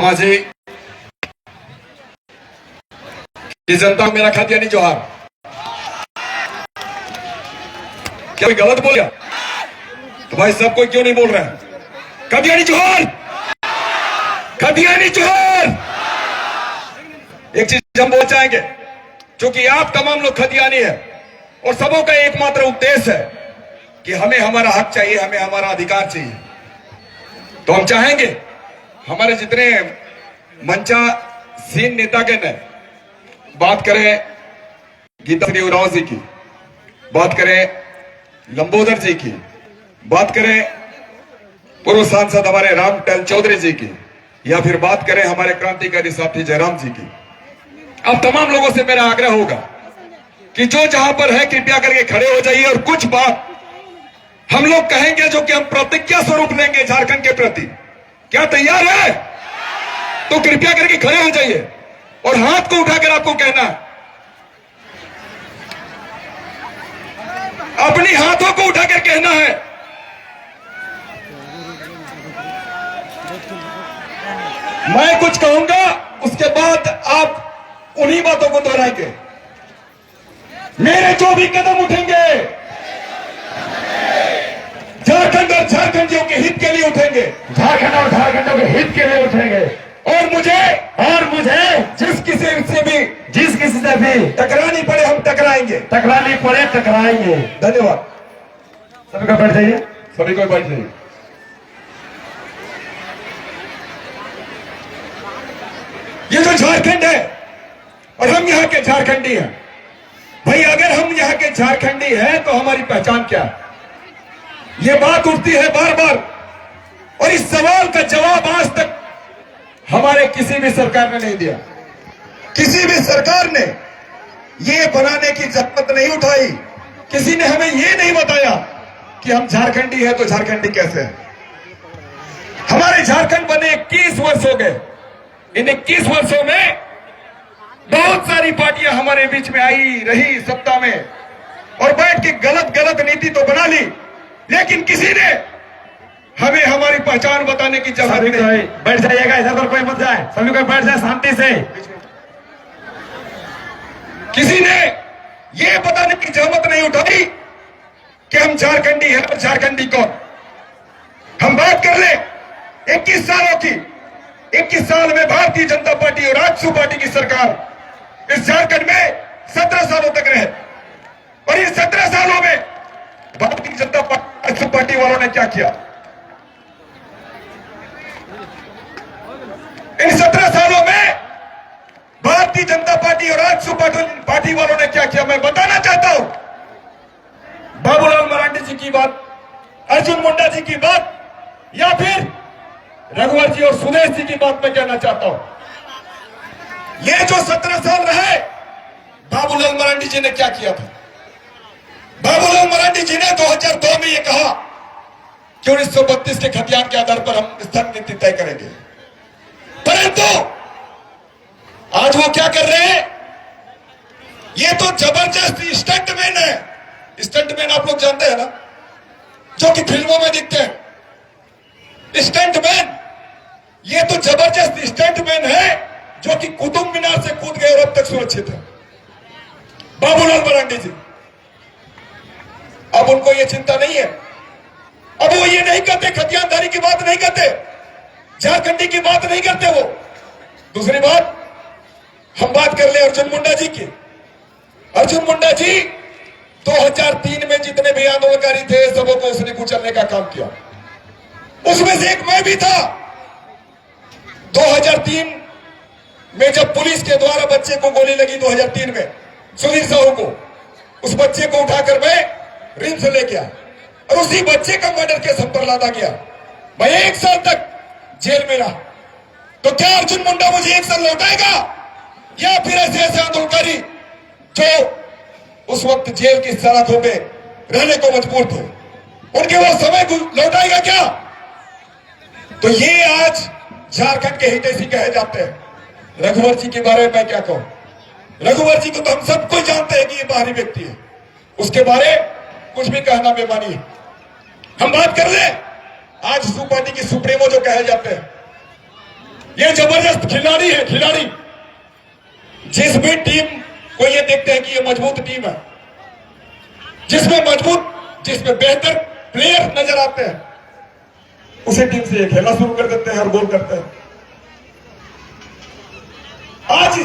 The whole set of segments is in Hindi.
माझे की जनता मेरा कादियानी जोहार। क्या कोई गलत बोल गया तो भाई सब कोई क्यों नहीं बोल रहा है? कादियानी जोहार, कादियानी जोहार। एक चीज हम बोल चाहेंगे, क्योंकि आप तमाम लोग कादियानी है और सबों का एकमात्र उद्देश्य है कि हमें हमारा हक चाहिए, हमें हमारा अधिकार चाहिए। तो हम चाहेंगे हमारे जितने मंचासीन नेतागण है, बात करें गीता श्री उराव जी की, बात करें लंबोदर जी की, बात करें पूर्व सांसद हमारे राम टल चौधरी जी की, या फिर बात करें हमारे क्रांतिकारी साथी जयराम जी की, अब तमाम लोगों से मेरा आग्रह होगा कि जो जहां पर है कृपया करके खड़े हो जाइए और कुछ बात हम लोग कहेंगे जो कि हम प्रतिज्ञा स्वरूप लेंगे झारखंड के प्रति। क्या तैयार है? तो कृपया करके खड़े हो जाइए और हाथ को उठाकर आपको कहना है, अपनी हाथों को उठाकर कहना है, मैं कुछ कहूंगा उसके बाद आप उन्हीं बातों को दोहराएंगे। मेरे जो भी कदम उठेंगे झारखंड और झारखंडियों के हित के लिए उठेंगे, झारखंड और झारखंडियों के हित के लिए उठेंगे। और मुझे जिस किसी से भी टकरानी पड़े हम टकराएंगे, टकरानी पड़े टकराएंगे। धन्यवाद। सभी को बैठ जाइए, सभी को बैठ जाइए। ये जो झारखंड है और हम यहाँ के झारखंडी हैं, भाई अगर हम यहाँ के झारखंडी हैं तो हमारी पहचान क्या है? ये बात उठती है बार बार और इस सवाल का जवाब आज तक हमारे किसी भी सरकार ने नहीं दिया। किसी भी सरकार ने ये बनाने की जहमत नहीं उठाई, किसी ने हमें ये नहीं बताया कि हम झारखंडी हैं तो झारखंडी कैसे है। हमारे झारखंड बने 21 वर्ष हो गए। इन 21 वर्षों में बहुत सारी पार्टियां हमारे बीच में आई रही सत्ता में और बैठ के गलत नीति तो बना ली, लेकिन किसी ने हमें हमारी पहचान बताने की जरूरत नहीं। बैठ जाइएगा, इधर पर कोई मत जाए, सभी को बैठ जाए शांति से। किसी ने यह बताने की जहमत नहीं उठाई कि हम झारखंडी हैं और झारखंडी कौन। हम बात कर ले 21 सालों की, 21 साल में भारतीय जनता पार्टी और आजसू पार्टी की सरकार इस झारखंड में 17 सालों तक रहे और इन 17 सालों में भारतीय जनता पार्टी वालों ने क्या किया? इन 17 सालों में भारतीय जनता पार्टी और आजसू पार्टी वालों ने क्या किया मैं बताना चाहता हूं। बाबूलाल मरांडी जी की बात, अर्जुन मुंडा जी की बात, या फिर रघुवर जी और सुदेश जी की बात मैं कहना चाहता हूं। ये जो 17 साल रहे, बाबूलाल मरांडी जी ने क्या किया था? बाबूलाल मरांडी जी ने 2002 में ये कहा कि 1932 के खतियान के आधार पर हम स्थल नीति तय करेंगे, परंतु आज वो क्या कर रहे हैं? ये तो जबरदस्त स्टंटमैन है। स्टंटमैन आप लोग जानते हैं ना, जो कि फिल्मों में दिखते हैं। स्टंटमैन, ये तो जबरदस्त स्टंटमैन है जो कि कुतुब मीनार से कूद गए और अब तक सुरक्षित है। बाबूलाल मरांडी जी, अब उनको ये चिंता नहीं है। अब वो ये नहीं करते, खतियानदारी की बात नहीं करते, झारखंडी की बात नहीं करते वो। दूसरी बात, हम बात कर ले अर्जुन मुंडा जी की। अर्जुन मुंडा जी 2003 में जितने भी आंदोलनकारी थे सबों को उसने कुचलने का काम किया। उसमें से एक मैं भी था। 2003 में जब पुलिस के द्वारा बच्चे को गोली लगी 2003 में, सुधीर साहू को, उस बच्चे को उठाकर मैं रिम्स ले गया और उसी बच्चे का मर्डर केस हम पर लादा गया। मैं 1 साल तक जेल में रहा। तो क्या अर्जुन मुंडा मुझे 1 साल लौटाएगा? या फिर ऐसे आंदोलनकारी जो उस वक्त जेल की सलाखों पे रहने को मजबूर थे, उनके वो समय लौटाएगा क्या? तो ये आज झारखंड के हितैषी कहे जाते हैं। रघुवर जी के बारे में मैं क्या कहूं? रघुवर जी को तो हम सब कोई जानते हैं कि ये बाहरी व्यक्ति है, उसके बारे कुछ भी कहना बेमानी है। हम बात कर ले आज सू पार्टी की सुप्रीमो जो कहे जाते हैं, ये जबरदस्त खिलाड़ी है, खिलाड़ी। जिस भी टीम को ये देखते हैं कि ये मजबूत टीम है, जिसमें बेहतर प्लेयर नजर आते हैं, उसी टीम से ये खेलना शुरू कर देते हैं और गोल करते हैं। आज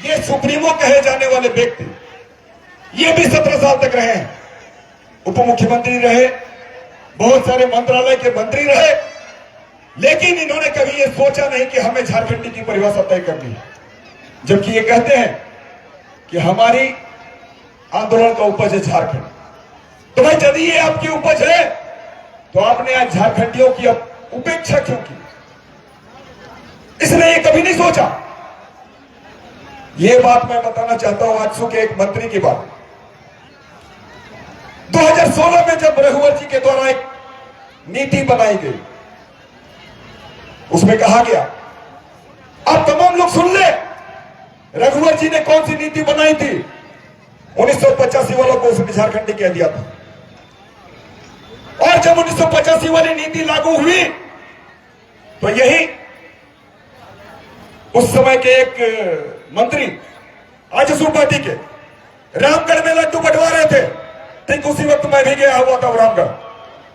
ये सुप्रीमो कहे जाने वाले व्यक्ति, ये भी 17 साल तक रहे हैं, उप मुख्यमंत्री रहे, बहुत सारे मंत्रालय के मंत्री रहे, लेकिन इन्होंने कभी ये सोचा नहीं कि हमें झारखंडी की परिभाषा तय करनी है। जबकि ये कहते हैं कि हमारी आंदोलन का उपज है झारखंड। तो भाई यदि ये आपकी उपज है, तो आपने आज झारखंडियों की उपेक्षा क्यों की? इसने ये कभी नहीं सोचा। ये बात मैं बताना चाहता हूं आजसू के एक मंत्री की बात। 2016 में जब रघुवर जी के द्वारा एक नीति बनाई गई, उसमें कहा गया, आप तमाम लोग सुन ले, रघुवर जी ने कौन सी नीति बनाई थी? 1985 वालों को उसने झारखंडी कह दिया था। और जब 1985 वाली नीति लागू हुई, तो यही उस समय के एक मंत्री आजसू पार्टी के रामगढ़ में लड्डू बंटवा रहे थे। ठीक उसी वक्त मैं भी गया हुआ था रामगढ़।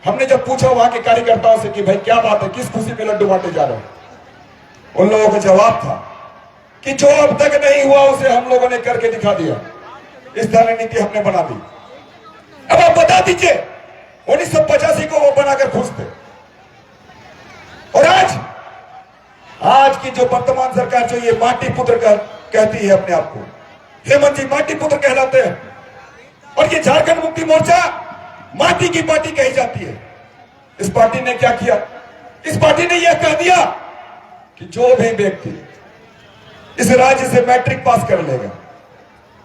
हमने जब पूछा वहां के कार्यकर्ताओं से कि भाई क्या बात है, किस खुशी में लड्डू बांटे जा रहे हैं, उन लोगों का जवाब था कि जो अब तक नहीं हुआ उसे हम लोगों ने करके दिखा दिया, इस तरह नीति हमने बना दी। अब आप बता दीजिए, 1985 को वो बनाकर खुश थे, और आज की जो वर्तमान सरकार, जो ये माटी पुत्र कहती है अपने आप को, हेमंत जी माटी पुत्र कहलाते हैं, और ये झारखंड मुक्ति मोर्चा माटी की पार्टी कही जाती है। इस पार्टी ने क्या किया? इस पार्टी ने यह कह दिया कि जो भी व्यक्ति इस राज्य से मैट्रिक पास कर लेगा,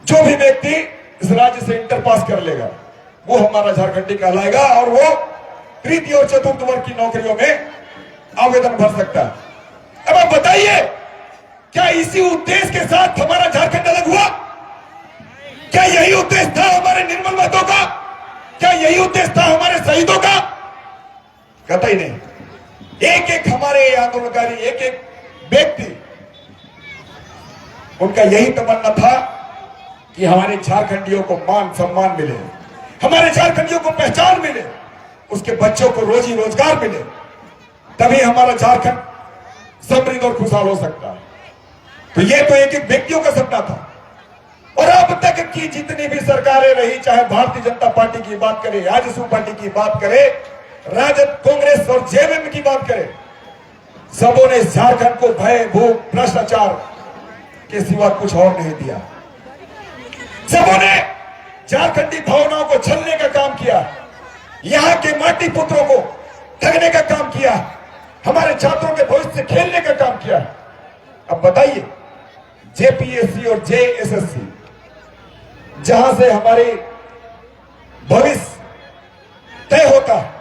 जो भी व्यक्ति इस राज्य से इंटर पास कर लेगा, वो हमारा झारखंडी कहलाएगा, और वो तृतीय और चतुर्थ वर्ग की नौकरियों में आवेदन भर सकता है। अब आप बताइए, क्या इसी उद्देश्य के साथ हमारा झारखंड अलग हुआ? क्या यही उद्देश्य था हमारे निर्मल महतो का? क्या यही उद्देश्य था हमारे शहीदों का? कतई नहीं। एक एक हमारे आंदोलनकारी, एक एक व्यक्ति, उनका यही तमन्ना था कि हमारे झारखंडियों को मान सम्मान मिले, हमारे झारखंडियों को पहचान मिले, उसके बच्चों को रोजी रोजगार मिले, तभी हमारा झारखंड समृद्ध और खुशहाल हो सकता है। तो ये तो एक एक व्यक्तियों का सपना था। और अब तक की जितनी भी सरकारें रही, चाहे भारतीय जनता पार्टी की बात करें, आजसू पार्टी की बात करें, राजद, कांग्रेस और जेएमएम की बात करें, सबों ने झारखंड को भय, भूख, भ्रष्टाचार के सिवा कुछ और नहीं दिया। सबों ने झारखंडी भावनाओं को छलने का काम किया, यहां के माटी पुत्रों को ठगने का काम किया, हमारे छात्रों के भविष्य से खेलने का काम किया। अब बताइए, जेपीएससी और जेएसएससी, जहां से हमारी भविष्य तय होता है,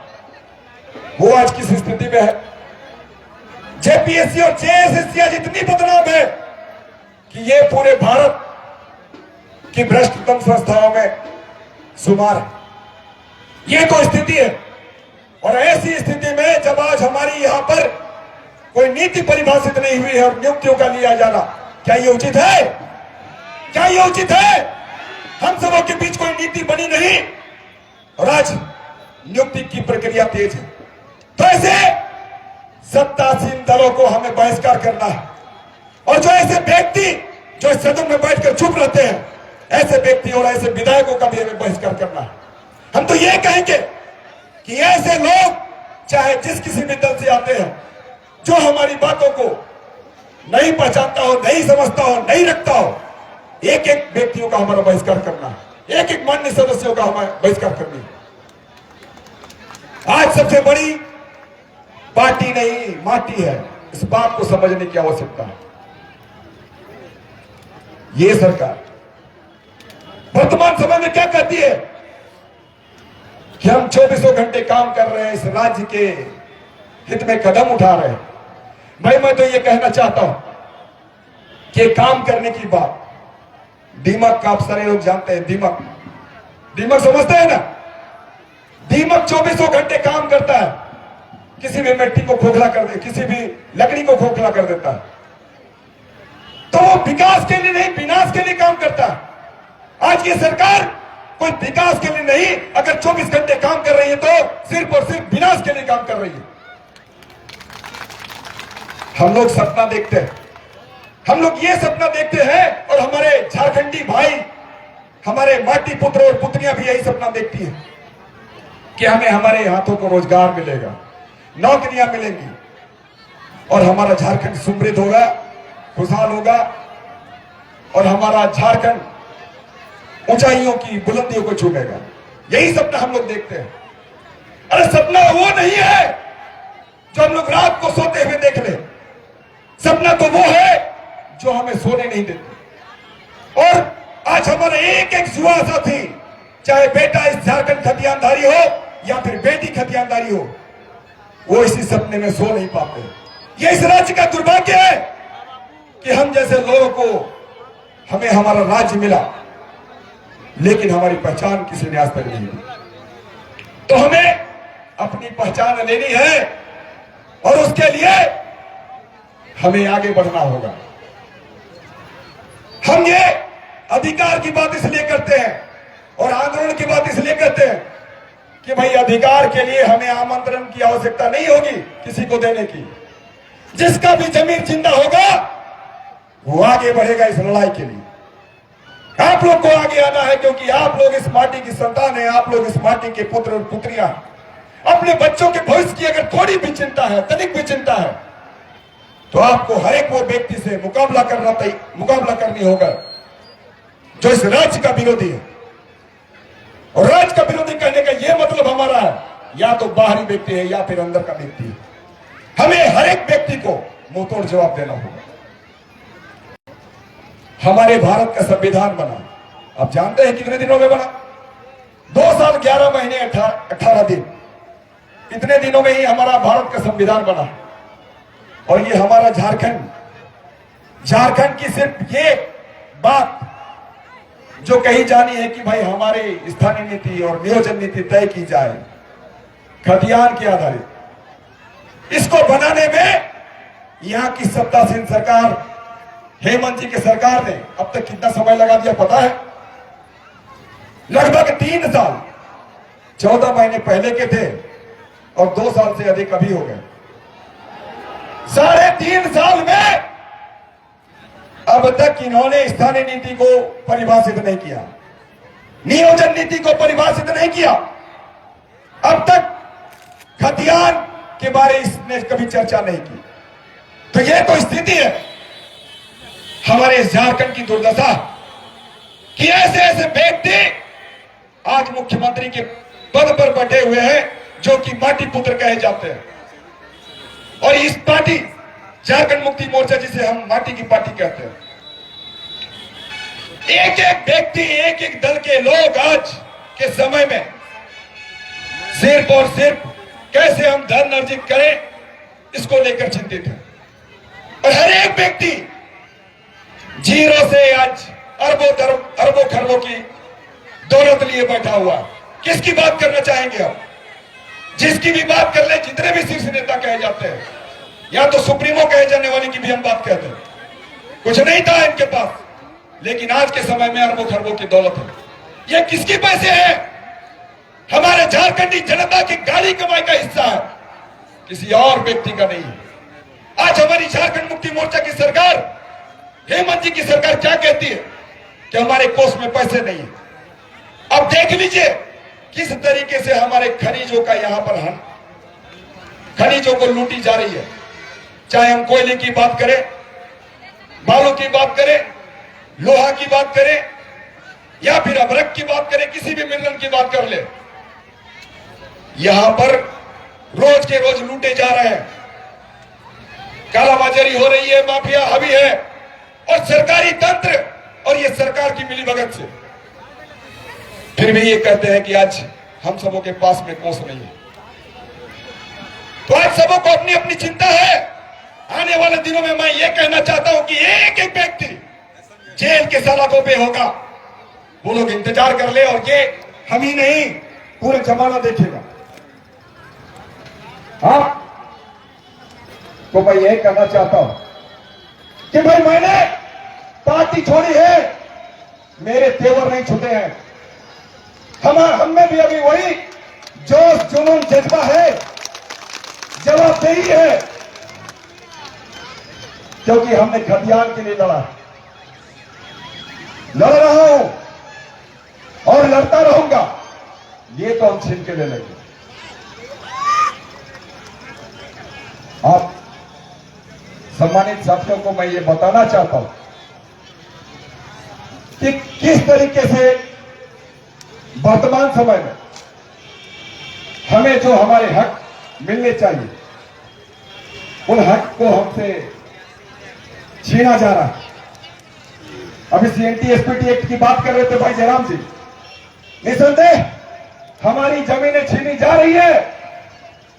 वो आज किस स्थिति में है? जेपीएससी और जेएसएससी आज इतनी बदनाम है कि ये पूरे भारत की भ्रष्टतम संस्थाओं में शुमार है। ये तो स्थिति है। और ऐसी स्थिति में जब आज हमारी यहां पर कोई नीति परिभाषित नहीं हुई है और नियुक्तियों का लिया जाना, क्या ये उचित है? क्या ये उचित है? हम सबों के बीच कोई नीति बनी नहीं और आज नियुक्ति की प्रक्रिया तेज है। तो ऐसे सत्तासीन दलों को हमें बहिष्कार करना है, और जो ऐसे व्यक्ति जो सदन में बैठकर चुप रहते हैं, ऐसे व्यक्ति और ऐसे विधायकों का भी हमें बहिष्कार करना है। हम तो ये कहेंगे कि ऐसे लोग चाहे जिस किसी भी दल से आते हैं, जो हमारी बातों को नहीं पहचानता हो, नहीं समझता हो, नहीं रखता हो, एक एक व्यक्तियों का हमारा बहिष्कार करना है, एक एक मान्य सदस्यों का हमारा बहिष्कार करनी है। आज सबसे बड़ी पार्टी नहीं माटी है, इस बात को समझने की आवश्यकता है। ये सरकार वर्तमान समय में क्या कहती है कि हम 24 घंटे काम कर रहे हैं, इस राज्य के हित में कदम उठा रहे हैं। भाई मैं तो ये कहना चाहता हूं कि काम करने की बात, दीमक का आप सारे लोग जानते हैं, दीमक समझते हैं ना? दीमक 24 घंटे काम करता है, किसी भी मिट्टी को खोखला कर दे, किसी भी लकड़ी को खोखला कर देता है। तो वो विकास के लिए नहीं, विनाश के लिए काम करता है। आज की सरकार कोई विकास के लिए नहीं, अगर 24 घंटे काम कर रही है तो सिर्फ और सिर्फ विनाश के लिए काम कर रही है। हम लोग सपना देखते हैं, हम लोग ये सपना देखते हैं, और हमारे झारखंडी भाई, हमारे माटी पुत्र और पुत्रियां भी यही सपना देखती हैं कि हमें हमारे हाथों को रोजगार मिलेगा, नौकरियां मिलेंगी, और हमारा झारखंड समृद्ध होगा, खुशहाल होगा, और हमारा झारखंड ऊंचाइयों की बुलंदियों को छूमेगा। यही सपना हम लोग देखते हैं। अरे सपना वो नहीं है जो हम लोग रात को सोते हुए देख ले, सपना तो वो है जो हमें सोने नहीं देते। और आज हमारे एक एक युवा साथी, चाहे बेटा इस झारखंड खतियानधारी हो या फिर बेटी खतियानधारी हो, वो इसी सपने में सो नहीं पाते। ये इस राज्य का दुर्भाग्य है कि हम जैसे लोगों को, हमें हमारा राज्य मिला लेकिन हमारी पहचान किसी ने आज तक नहीं दी। तो हमें अपनी पहचान लेनी है, और उसके लिए हमें आगे बढ़ना होगा। हम ये अधिकार की बात इसलिए करते हैं और आंदोलन की बात इसलिए करते हैं कि भाई अधिकार के लिए हमें आमंत्रण की आवश्यकता नहीं होगी किसी को देने की। जिसका भी जमीन जिंदा होगा वो आगे बढ़ेगा इस लड़ाई के लिए। आप लोग को आगे आना है, क्योंकि आप लोग इस माटी की संतान है, आप लोग इस माटी के पुत्र और पुत्रियां। अपने बच्चों के भविष्य की अगर थोड़ी भी चिंता है, तनिक भी चिंता है, तो आपको हर एक वो व्यक्ति से मुकाबला करनी होगा जो इस राज्य का विरोधी है। और राज्य का विरोधी कहने का यह मतलब हमारा है, या तो बाहरी व्यक्ति है या फिर अंदर का व्यक्ति है। हमें हर एक व्यक्ति को मुंहतोड़ जवाब देना होगा। हमारे भारत का संविधान बना, आप जानते हैं कितने दिनों में बना? 2 साल 11 महीने 18 दिन। इतने दिनों में ही हमारा भारत का संविधान बना। और ये हमारा झारखंड की सिर्फ ये बात जो कही जानी है कि भाई हमारे स्थानीय नीति और नियोजन नीति तय की जाए खतियान के आधारित। इसको बनाने में यहां की सत्तासीन सरकार, हेमंत जी की सरकार ने अब तक कितना समय लगा दिया पता है? लगभग 3 साल। 14 महीने पहले के थे और 2 साल से अधिक अभी हो गए। 3.5 साल में अब तक इन्होंने स्थानीय नीति को परिभाषित नहीं किया, नियोजन नीति को परिभाषित नहीं किया। अब तक खतियान के बारे इसने कभी चर्चा नहीं की। तो यह तो स्थिति है हमारे झारखंड की दुर्दशा कि ऐसे ऐसे व्यक्ति आज मुख्यमंत्री के पद पर बैठे हुए हैं जो कि माटी पुत्र कहे जाते हैं। और इस पार्टी झारखंड मुक्ति मोर्चा, जिसे हम माटी की पार्टी कहते हैं, एक एक व्यक्ति, एक एक दल के लोग आज के समय में सिर्फ और सिर्फ कैसे हम धन अर्जित करें इसको लेकर चिंतित है। और हर एक व्यक्ति जीरो से आज अरबों खरबों की दौलत लिए बैठा हुआ। किसकी बात करना चाहेंगे आप? जिसकी भी बात कर ले, जितने भी शीर्ष नेता कहे जाते हैं, या तो सुप्रीमो कहे जाने वाले की भी हम बात कहते हैं। कुछ नहीं था इनके पास, लेकिन आज के समय में अरबों खरबों की दौलत है। ये किसके पैसे है? हमारे झारखंडी जनता की गाली कमाई का हिस्सा है, किसी और व्यक्ति का नहीं है। आज हमारी झारखंड मुक्ति मोर्चा की सरकार, हेमंत जी की सरकार क्या कहती है कि हमारे कोष में पैसे नहीं है। अब देख लीजिए किस तरीके से हमारे खनिजों का यहां पर खनिजों को लूटी जा रही है। चाहे हम कोयले की बात करें, बालू की बात करें, लोहा की बात करें, या फिर अभ्रक की बात करें, किसी भी मिनरल की बात कर ले, यहां पर रोज के रोज लूटे जा रहे हैं। कालाबाजारी हो रही है, माफिया हावी है, और सरकारी तंत्र और ये सरकार की मिलीभगत से फिर भी ये कहते हैं कि आज हम सबों के पास में कोष नहीं है। तो आज सबों को अपनी अपनी चिंता है। आने वाले दिनों में मैं ये कहना चाहता हूं कि एक एक व्यक्ति जेल के सलाखों पे होगा। वो लोग इंतजार कर ले, और ये हम ही नहीं, पूरा जमाना देखेगा। हाँ, तो मैं यह कहना चाहता हूं कि भाई मैंने पार्टी छोड़ी है, मेरे तेवर नहीं छूटे हैं। हम में भी अभी वही जोश जुनून जज्बा है, जवाबदेही है, क्योंकि हमने खतियान के लिए लड़ा, लड़ रहा हूं और लड़ता रहूंगा। ये तो हम छीन के ले लेंगे। आप सम्मानित साथियों को मैं ये बताना चाहता हूं कि किस तरीके से वर्तमान समय में हमें जो हमारे हक मिलने चाहिए, उन हक को हमसे छीना जा रहा है। अभी सीएनटी एसपीटी एक्ट की बात कर रहे थे भाई जयराम जी। निसंदेह हमारी जमीनें छीनी जा रही है।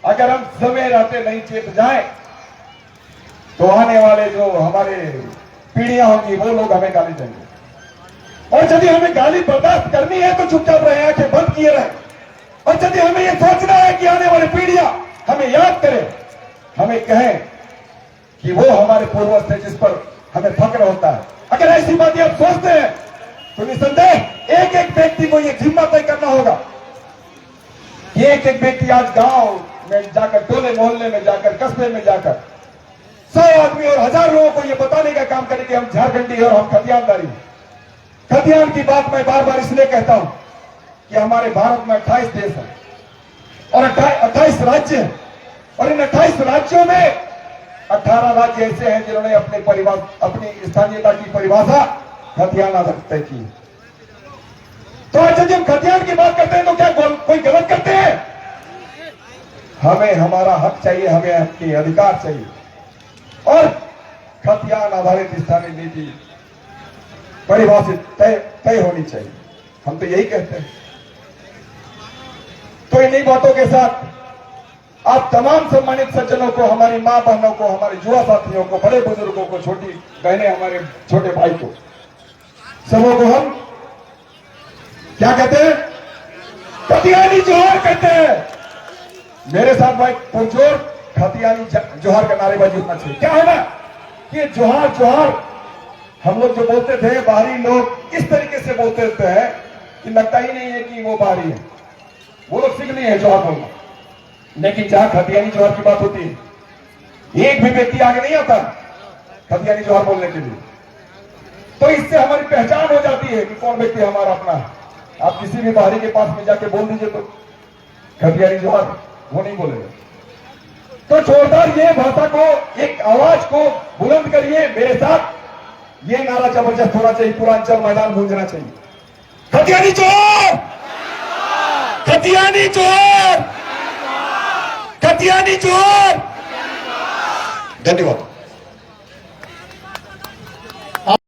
अगर हम समय रहते नहीं चेत जाए तो आने वाले जो हमारे पीढ़ियां होंगी वो लोग हमें गाली देंगे। और यदि हमें गाली बर्दाश्त करनी है तो चुपचाप रहे, आंखें बंद किए रहे। और यदि हमें यह सोचना है कि आने वाली पीढ़ियां हमें याद करें, हमें कहें कि वो हमारे पूर्वज थे जिस पर हमें फक्र होता है, अगर ऐसी बातें आप सोचते हैं तो निसंदेह एक एक व्यक्ति को यह जिम्मा तय करना होगा। एक एक व्यक्ति आज गांव में जाकर, टोले मोहल्ले में जाकर, कस्बे में जाकर 100 आदमी और 1000 लोगों को यह बताने का काम करें कि हम झारखंडी और हम खतियानदारी। खतियान की बात मैं बार बार इसलिए कहता हूं कि हमारे भारत में 28 देश हैं और 28 राज्य हैं, और इन 28 राज्यों में 18 राज्य ऐसे हैं जिन्होंने अपनी स्थानीयता की परिभाषा खतियान आधार तय की। तो आज जब हम खतियान की बात करते हैं तो क्या कोई गलत करते हैं? हमें हमारा हक चाहिए, हमें आपके अधिकार चाहिए, और खतियान आधारित स्थानीय नीति परिभाषित तय होनी चाहिए। हम तो यही कहते हैं। तो इन्हीं बातों के साथ आप तमाम सम्मानित सज्जनों को, हमारी मां बहनों को, हमारे युवा साथियों को, बड़े बुजुर्गों को, छोटी बहनें, हमारे छोटे भाई को, सबों को हम क्या कहते हैं? खतियानी जोहार कहते हैं। मेरे साथ भाई पुरजोर खतियानी जोहार का नारेबाजी होना चाहिए। क्या है ना कि जोहार जोहार हम लोग जो बोलते थे, बाहरी लोग इस तरीके से बोलते रहते हैं कि लगता ही नहीं है कि वो बाहरी है, वो लोग सीख लिए है जोहार बोलना। लेकिन जहां खतियानी जोहार की बात होती है, एक भी व्यक्ति आगे नहीं आता खतियानी जोहार बोलने के लिए। तो इससे हमारी पहचान हो जाती है कि कौन व्यक्ति हमारा अपना है। आप किसी भी बाहरी के पास में जाके बोल दीजिए तो खतियानी जोहार वो नहीं बोलेगा। तो जोरदार ये भाषा को, एक आवाज को बुलंद करिए मेरे साथ। ये नारा जबरदस्त होना चाहिए, पूरा अंचल मैदान गूंजना चाहिए। खतियानी जोहार, खतियानी जोहार, खतियानी जोहार। धन्यवाद।